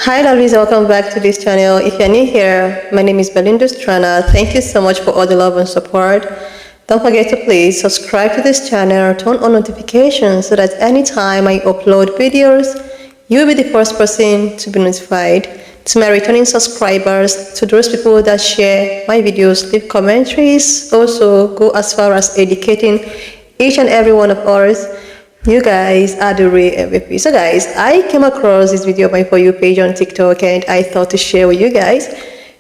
Hi lovelies, welcome back to this channel. If you're new here, my name is Belinda Strana. Thank you so much for all the love and support. Don't forget to please subscribe to this channel, turn on notifications so that anytime I upload videos, you'll be the first person to be notified. To my returning subscribers, to those people that share my videos, leave commentaries, also go as far as educating each and every one of us. You guys are the real MVP. So guys, I came across this video on my For You page on TikTok and I thought to share with you guys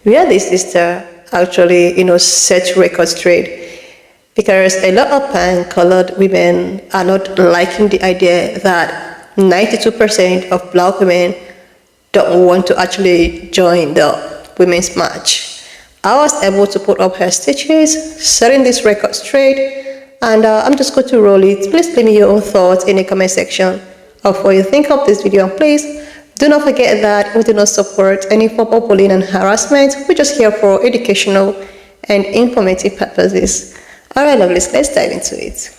where this sister actually, set records straight. Because a lot of pan-colored women are not liking the idea that 92% of black women don't want to actually join the women's march. I was able to put up her stitches, setting this record straight, and I'm just going to roll it. Please leave me your own thoughts in the comment section of what you think of this video. And please do not forget that we do not support any form of bullying and harassment. We're just here for educational and informative purposes. Alright lovelies, let's dive into it.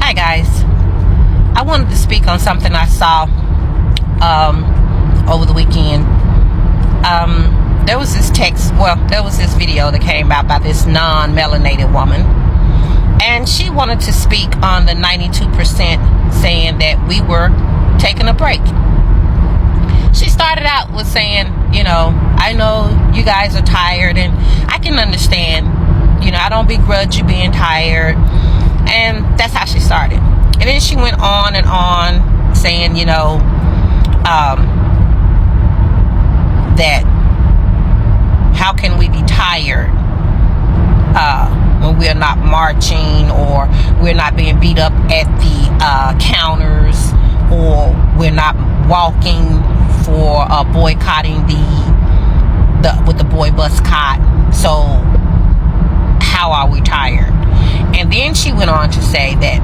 Hi guys, I wanted to speak on something I saw over the weekend. There was this video that came out by this non-melanated woman, and she wanted to speak on the 92% saying that we were taking a break. She started out with saying, I know you guys are tired, and I can understand, I don't begrudge you being tired, and that's how she started. And then she went on and on saying, that how can we be tired when we're not marching, or we're not being beat up at the counters, or we're not walking for boycotting with the boy boycott. So how are we tired? And then she went on to say that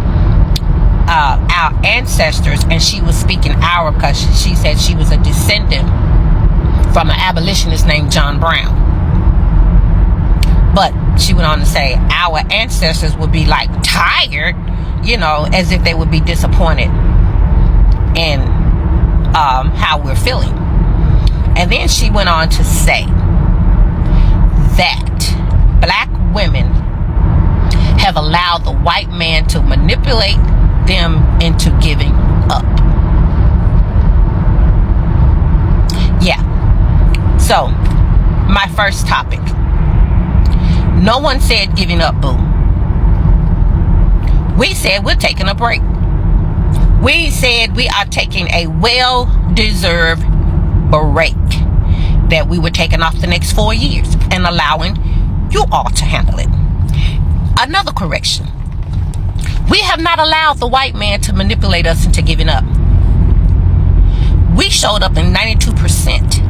our ancestors, and she was speaking our because she said she was a descendant from an abolitionist named John Brown. But she went on to say our ancestors would be like tired, as if they would be disappointed in how we're feeling. And then she went on to say that black women have allowed the white man to manipulate them into giving up. Yeah. So, my first topic. No one said giving up, boo. We said we're taking a break. We said we are taking a well-deserved break that we were taking off the next 4 years and allowing you all to handle it. Another correction. We have not allowed the white man to manipulate us into giving up. We showed up in 92%.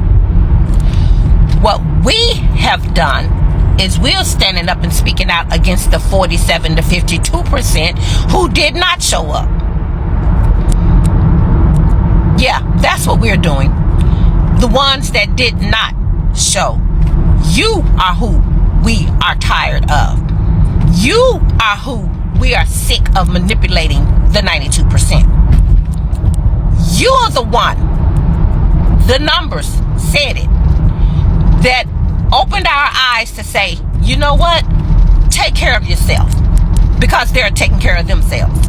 What we have done is we're standing up and speaking out against the 47 to 52% who did not show up. Yeah, that's what we're doing. The ones that did not show. You are who we are tired of. You are who we are sick of manipulating the 92%. You are the one, the numbers said it, that opened our eyes to say, you know what? Take care of yourself, because they're taking care of themselves.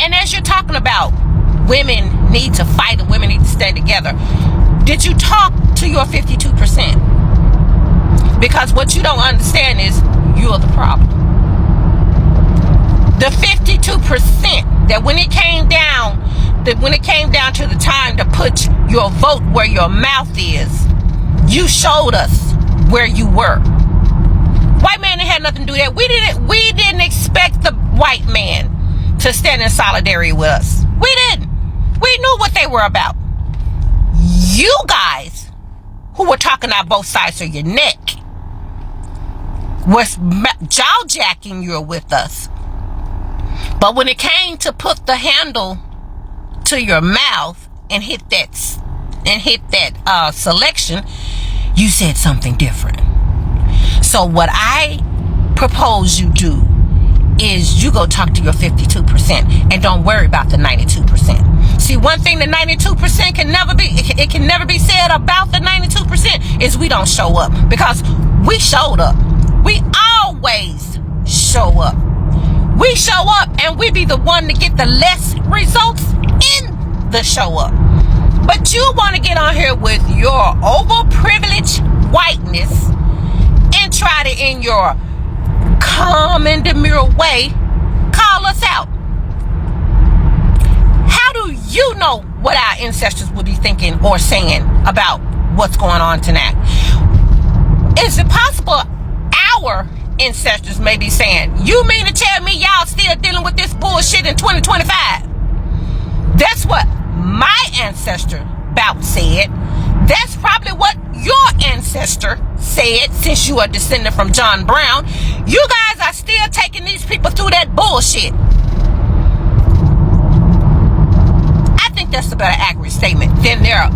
And as you're talking about women need to fight and women need to stand together, did you talk to your 52%? Because what you don't understand is you're the problem. The 52% that when it came down to the time to put your vote where your mouth is, you showed us where you were. White man had nothing to do with that. We didn't expect the white man to stand in solidarity with us. We didn't. We knew what they were about. You guys who were talking out both sides of your neck was jaw-jacking you with us. But when it came to put the handle to your mouth and hit that selection, you said something different. So what I propose you do is you go talk to your 52% and don't worry about the 92%. See, one thing the 92% can never be, it can never be said about the 92% is we don't show up, because we showed up. We always show up. We show up and we be the one to get the less results in the show up. But you want to get on here with your overprivileged whiteness and try to, in your calm and demure way, call us out. How do you know what our ancestors would be thinking or saying about what's going on tonight? Is it possible our ancestors may be saying, you mean to tell me y'all still dealing with this bullshit in 2025? That's what my ancestor Bout said. That's probably what your ancestor said, since you are descended from John Brown. You guys are still taking these people through that bullshit. I think that's a better accurate statement than they're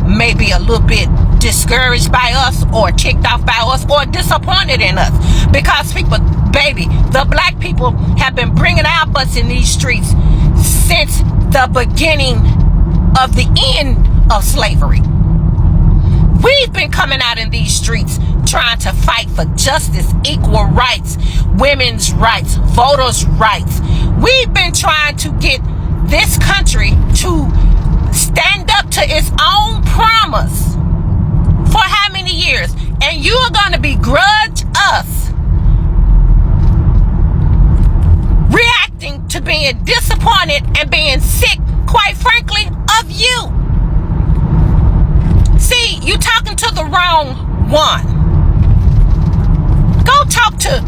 maybe a little bit discouraged by us or ticked off by us or disappointed in us, because people, baby, the black people have been bringing our butts in these streets since the beginning of the end of slavery. We've been coming out in these streets trying to fight for justice, equal rights, women's rights, voters' rights. We've been trying to get this country to stand up to its own promise for how many years? And you are going to begrudge us reacting to being disappointed and being sick, quite frankly, of you. See, you talking to the wrong one. Go talk to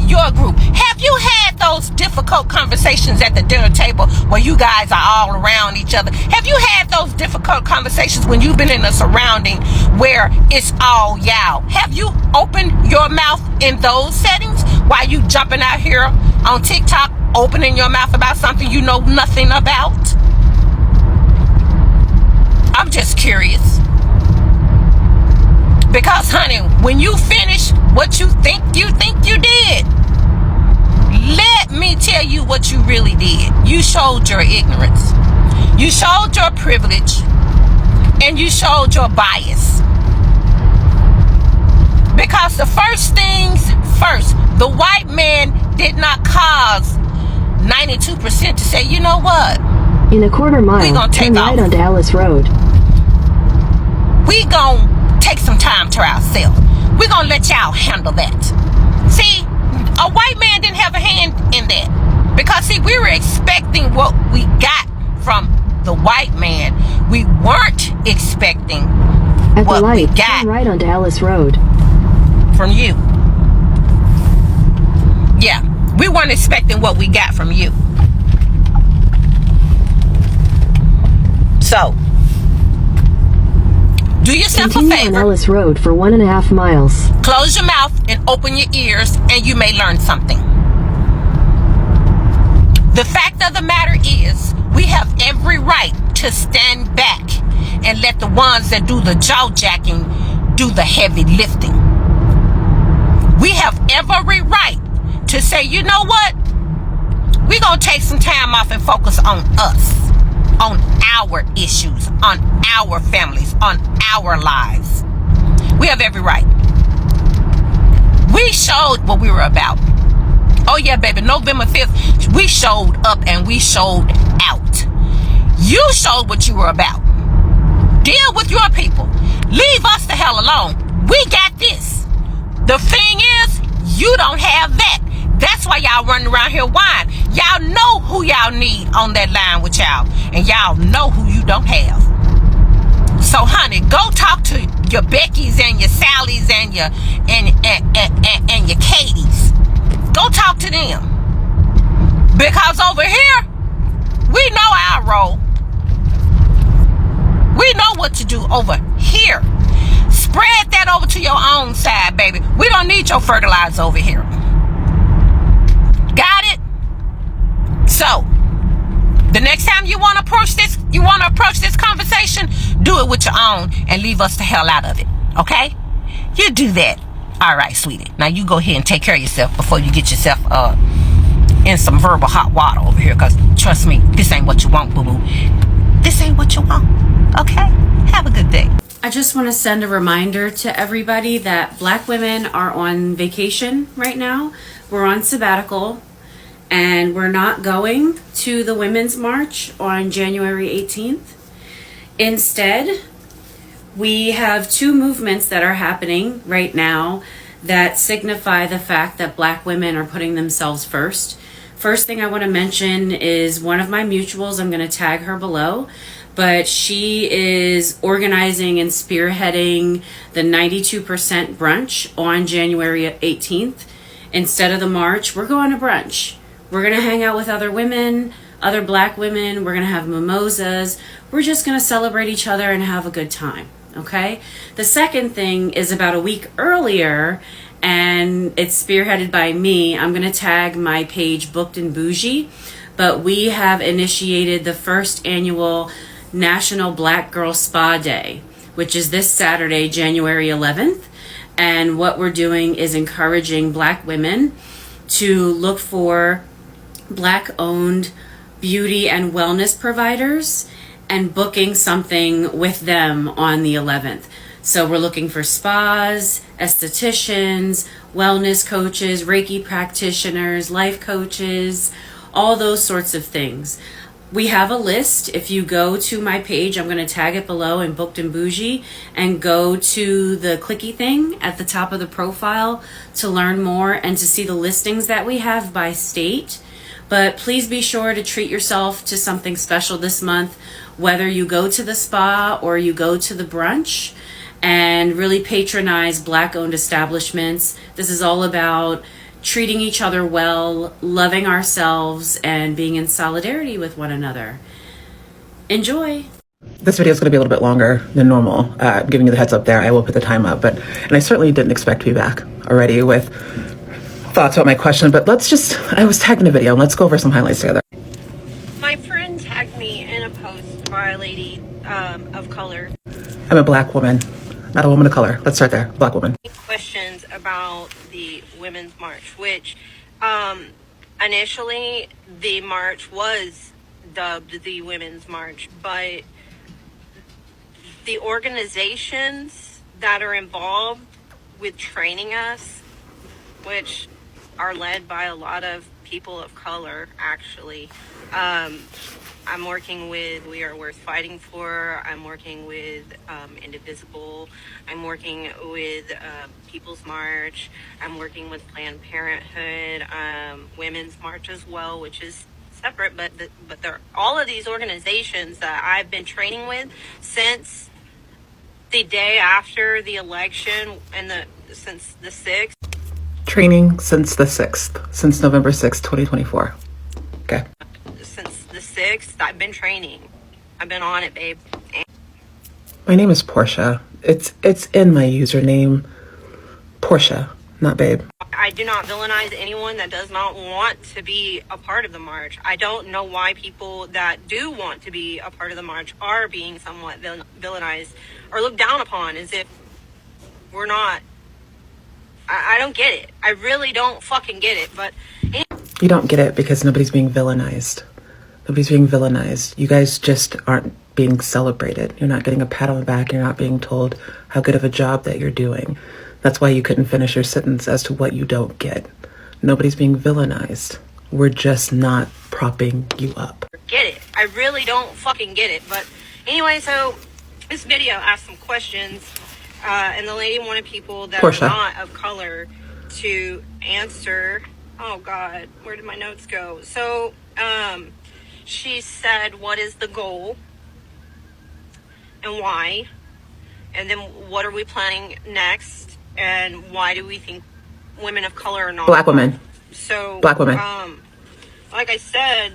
your group. Have you had those difficult conversations at the dinner table where you guys are all around each other? Have you had those difficult conversations when you've been in a surrounding where it's all y'all? Have you opened your mouth in those settings while you jumping out here on TikTok, opening your mouth about something you know nothing about? I'm just curious. Because, honey, when you finish what you think you did, let me tell you what you really did. You showed your ignorance. You showed your privilege. And you showed your bias. Because the first things first, the white man did not cause 92% to say, you know what? In a quarter mile, turn right on Dallas Road. We gonna take some time to ourselves. We're gonna let y'all handle that. See, a white man didn't have a hand in that. Because, see, we were expecting what we got from the white man. We weren't expecting at what the light, we got turn right on Dallas Road. From you. Yeah, we weren't expecting what we got from you. So, do yourself Continue a favor. on Ellis Road for 1.5 miles. Close your mouth and open your ears, and you may learn something. The fact of the matter is, we have every right to stand back and let the ones that do the jaw jacking do the heavy lifting. We have every right to say, you know what? We're going to take some time off and focus on us, on our issues, on our families, on our lives. We have every right. We showed what we were about. Oh yeah, baby, November 5th, we showed up and we showed out. You showed what you were about. Deal with your people. Leave us the hell alone. We got this. The thing is, you don't have that. That's why y'all running around here whining. Y'all know who y'all need on that line with y'all. And y'all know who you don't have. So, honey, go talk to your Beckys and your Sallys and your and your Katies. Go talk to them. Because over here, we know our role. We know what to do over here. Spread that over to your own side, baby. We don't need your fertilizer over here. Got it? So, the next time you want to approach this conversation, do it with your own and leave us the hell out of it. Okay? You do that. All right, sweetie. Now you go ahead and take care of yourself before you get yourself in some verbal hot water over here, because trust me, this ain't what you want, boo-boo. This ain't what you want. Okay? Have a good day. I just want to send a reminder to everybody that Black women are on vacation right now. We're on sabbatical, and we're not going to the Women's March on January 18th. Instead, we have two movements that are happening right now that signify the fact that Black women are putting themselves first. First thing I want to mention is one of my mutuals. I'm going to tag her below, but she is organizing and spearheading the 92% brunch on January 18th. Instead of the march, we're going to brunch. We're going to hang out with other women, other Black women. We're going to have mimosas. We're just going to celebrate each other and have a good time. Okay? The second thing is about a week earlier, and it's spearheaded by me. I'm going to tag my page Booked and Bougie, but we have initiated the first annual National Black Girl Spa Day, which is this Saturday, January 11th. And what we're doing is encouraging Black women to look for Black-owned beauty and wellness providers and booking something with them on the 11th. So we're looking for spas, estheticians, wellness coaches, Reiki practitioners, life coaches, all those sorts of things. We have a list. If you go to my page, I'm going to tag it below in Booked and Bougie, and go to the clicky thing at the top of the profile to learn more and to see the listings that we have by state. But please be sure to treat yourself to something special this month, whether you go to the spa or you go to the brunch, and really patronize Black-owned establishments. This is all about treating each other well, loving ourselves, and being in solidarity with one another. Enjoy. This video is going to be a little bit longer than normal. I'm giving you the heads up there. I will put the time up, and I certainly didn't expect to be back already with thoughts about my question, but I was tagged in a video, and let's go over some highlights together. My friend tagged me in a post by a lady of color. I'm a Black woman, not a woman of color. Let's start there. Black woman. Questions about the Women's March, which initially the march was dubbed the Women's March, but the organizations that are involved with training us, which are led by a lot of people of color, actually. I'm working with We Are Worth Fighting For. I'm working with Indivisible. I'm working with People's March. I'm working with Planned Parenthood, Women's March as well, which is separate, but they're all of these organizations that I've been training with since the day after the election and since the 6th. Training since the 6th, since November 6th, 2024. Okay. Since the 6th, I've been training. I've been on it, babe. My name is Portia. It's in my username. Portia, not babe. I do not villainize anyone that does not want to be a part of the march. I don't know why people that do want to be a part of the march are being somewhat villainized or looked down upon as if we're not. I don't get it. I really don't fucking get it. But You don't get it because nobody's being villainized. Nobody's being villainized. You guys just aren't being celebrated. You're not getting a pat on the back. You're not being told how good of a job that you're doing. That's why you couldn't finish your sentence as to what you don't get. Nobody's being villainized. We're just not propping you up. Get it. I really don't fucking get it. But anyway, so this video asked some questions, and the lady wanted people that Portia. are not of color to answer. Oh God, where did my notes go? So, she said, what is the goal and why? And then what are we planning next? And why do we think women of color are not? Black women. So, Black women. like I said,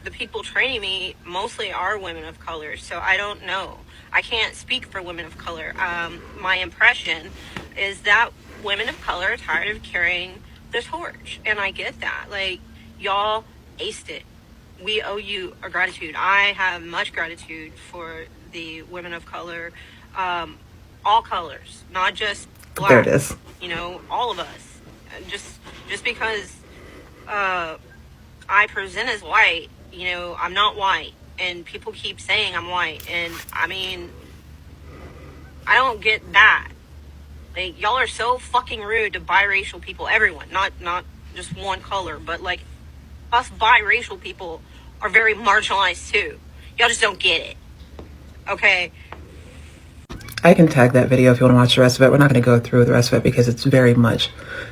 the people training me mostly are women of color. So I don't know. I can't speak for women of color. My impression is that women of color are tired of carrying the torch. And I get that. Like, y'all aced it. We owe you a gratitude. I have much gratitude for the women of color, all colors, not just black. There it is. You know, all of us. Just because I present as white. I'm not white, and people keep saying I'm white, and I mean, I don't get that. Like, y'all are so fucking rude to biracial people. Everyone, not just one color, but like us biracial people are very marginalized too. Y'all just don't get it. Okay. I can tag that video if you want to watch the rest of it. We're not going to go through the rest of it because it's very much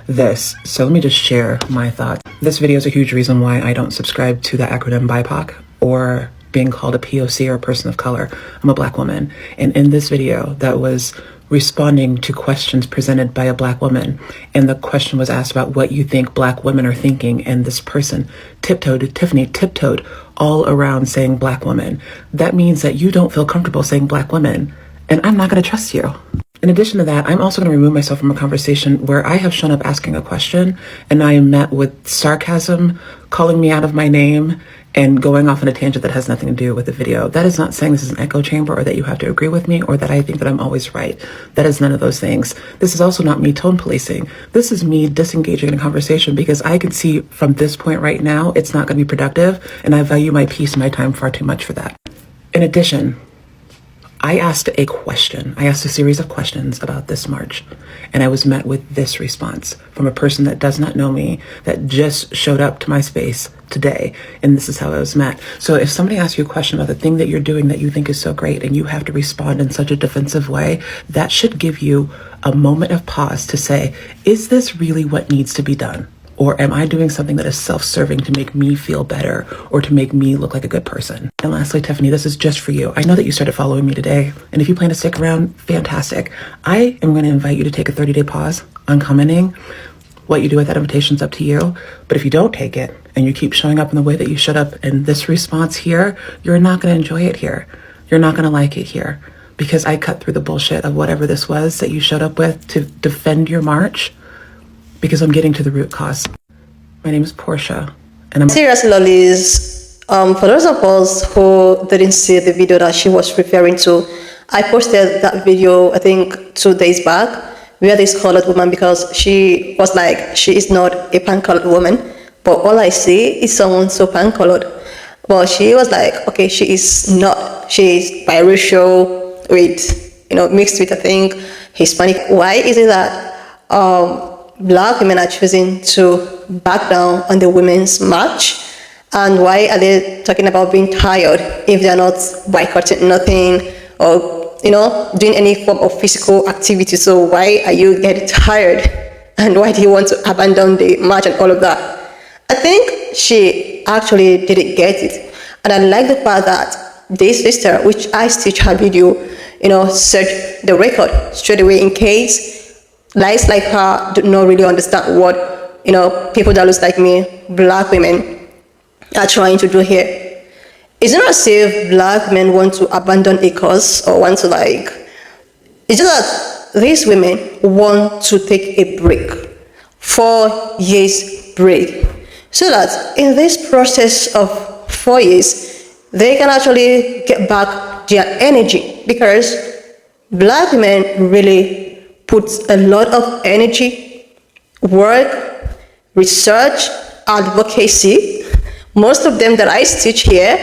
this. So let me just share my thoughts. This video is a huge reason why I don't subscribe to the acronym BIPOC or being called a POC or a person of color. I'm a Black woman. And in this video that was responding to questions presented by a Black woman, and the question was asked about what you think Black women are thinking, and this person Tiffany tiptoed all around saying Black women. That means that you don't feel comfortable saying Black women, and I'm not going to trust you. In addition to that, I'm also going to remove myself from a conversation where I have shown up asking a question and I am met with sarcasm, calling me out of my name, and going off on a tangent that has nothing to do with the video. That is not saying this is an echo chamber or that you have to agree with me or that I think that I'm always right. That is none of those things. This is also not me tone policing. This is me disengaging in a conversation because I can see from this point right now, it's not going to be productive, and I value my peace and my time far too much for that. In addition, I asked a question. I asked a series of questions about this march, and I was met with this response from a person that does not know me, that just showed up to my space today, and this is how I was met. So if somebody asks you a question about the thing that you're doing that you think is so great, and you have to respond in such a defensive way, that should give you a moment of pause to say, is this really what needs to be done? Or am I doing something that is self-serving to make me feel better or to make me look like a good person? And lastly, Tiffany, this is just for you. I know that you started following me today, and if you plan to stick around, fantastic. I am going to invite you to take a 30-day pause on commenting. What you do with that invitation is up to you. But if you don't take it and you keep showing up in the way that you showed up in this response here, you're not going to enjoy it here. You're not going to like it here. Because I cut through the bullshit of whatever this was that you showed up with to defend your march, because I'm getting to the root cause. My name is Portia, and I'm serious lollies. For those of us who didn't see the video that she was referring to, I posted that video I think 2 days back, where this colored woman, because she was like, she is not a pan-colored woman, but all I see is someone so pan-colored. Well, she was like, okay, she is not. She is biracial with, mixed with, I think, Hispanic. Why is it that Black women are choosing to back down on the women's march? And why are they talking about being tired if they're not boycotting nothing or, doing any form of physical activity? So why are you getting tired? And why do you want to abandon the march and all of that? I think she actually didn't get it. And I like the fact that this sister, which I stitched her video, searched the record straight away in case lies like her do not really understand what, people that look like me, Black women, are trying to do here. It's not as if Black men want to abandon a cause or want to it's just that these women want to take a break, 4 years break, so that in this process of 4 years, they can actually get back their energy, because Black women really puts a lot of energy, work, research, advocacy. Most of them that I stitch here,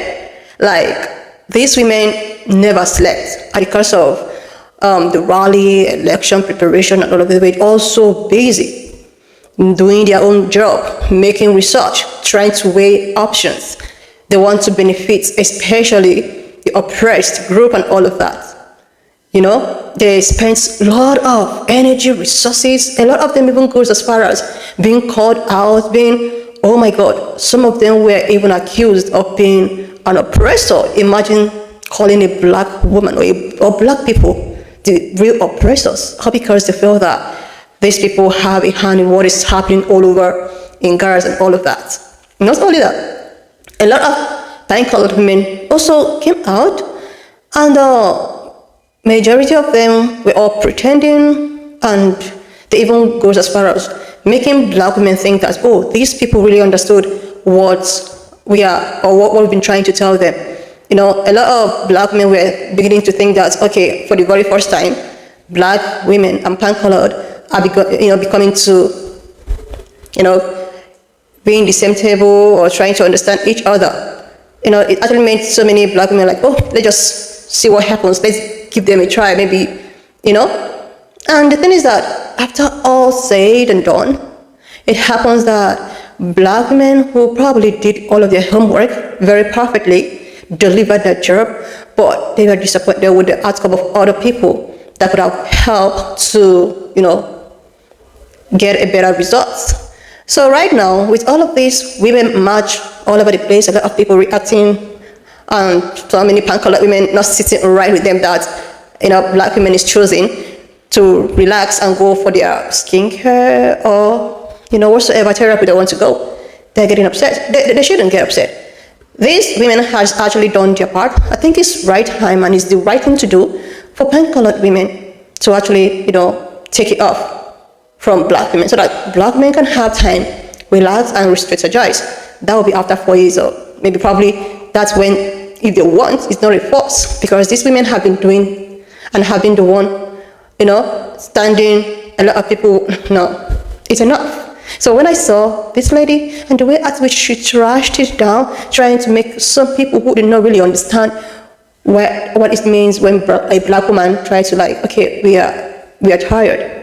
these women never slept because of the rally, election preparation, and all of it. They're also busy doing their own job, making research, trying to weigh options. They want to benefit, especially the oppressed group and all of that. They spend a lot of energy, resources. A lot of them even goes as far as being called out, oh my God, some of them were even accused of being an oppressor. Imagine calling a Black woman or Black people the real oppressors, all because they feel that these people have a hand in what is happening all over in Gaza and all of that. Not only that, a lot of pan-colored women also came out, and majority of them were all pretending, and they even goes as far as making Black women think that, oh, these people really understood what we are or what we've been trying to tell them. A lot of Black men were beginning to think that, okay, for the very first time, Black women and pan-colored are becoming to, being the same table or trying to understand each other. You know, it actually made so many black women like, oh, let's just see what happens. Let's give them a try, maybe, you know. And the thing is that after all said and done, it happens that black women who probably did all of their homework very perfectly, delivered their job, but they were disappointed with the outcome of other people that could have helped to, you know, get a better result. So right now, with all of this, women march all over the place, a lot of people reacting, and so many pan-colored women not sitting right with them that, you know, black women is choosing to relax and go for their skincare or, you know, whatsoever therapy they want to go. They're getting upset. They shouldn't get upset. These women has actually done their part. I think it's right time and it's the right thing to do for pan-colored women to actually, you know, take it off from black women so that black men can have time, relax and re-strategize. That will be after 4 years or maybe probably that's when, if they want, it's not a force, because these women have been doing and have been the one, you know, standing a lot of people, no, it's enough. So when I saw this lady and the way at which she trashed it down, trying to make some people who did not really understand what it means when a black woman tries to like, okay, we are tired.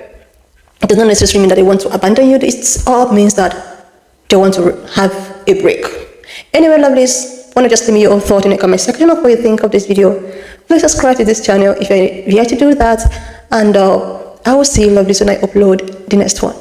It does not necessarily mean that they want to abandon you. It all means that they want to have a break. Anyway, lovelies, want to just leave me your own thought in the comment section of what you think of this video. Please subscribe to this channel if you're yet to do that. And I will see you, lovelies, when I upload the next one.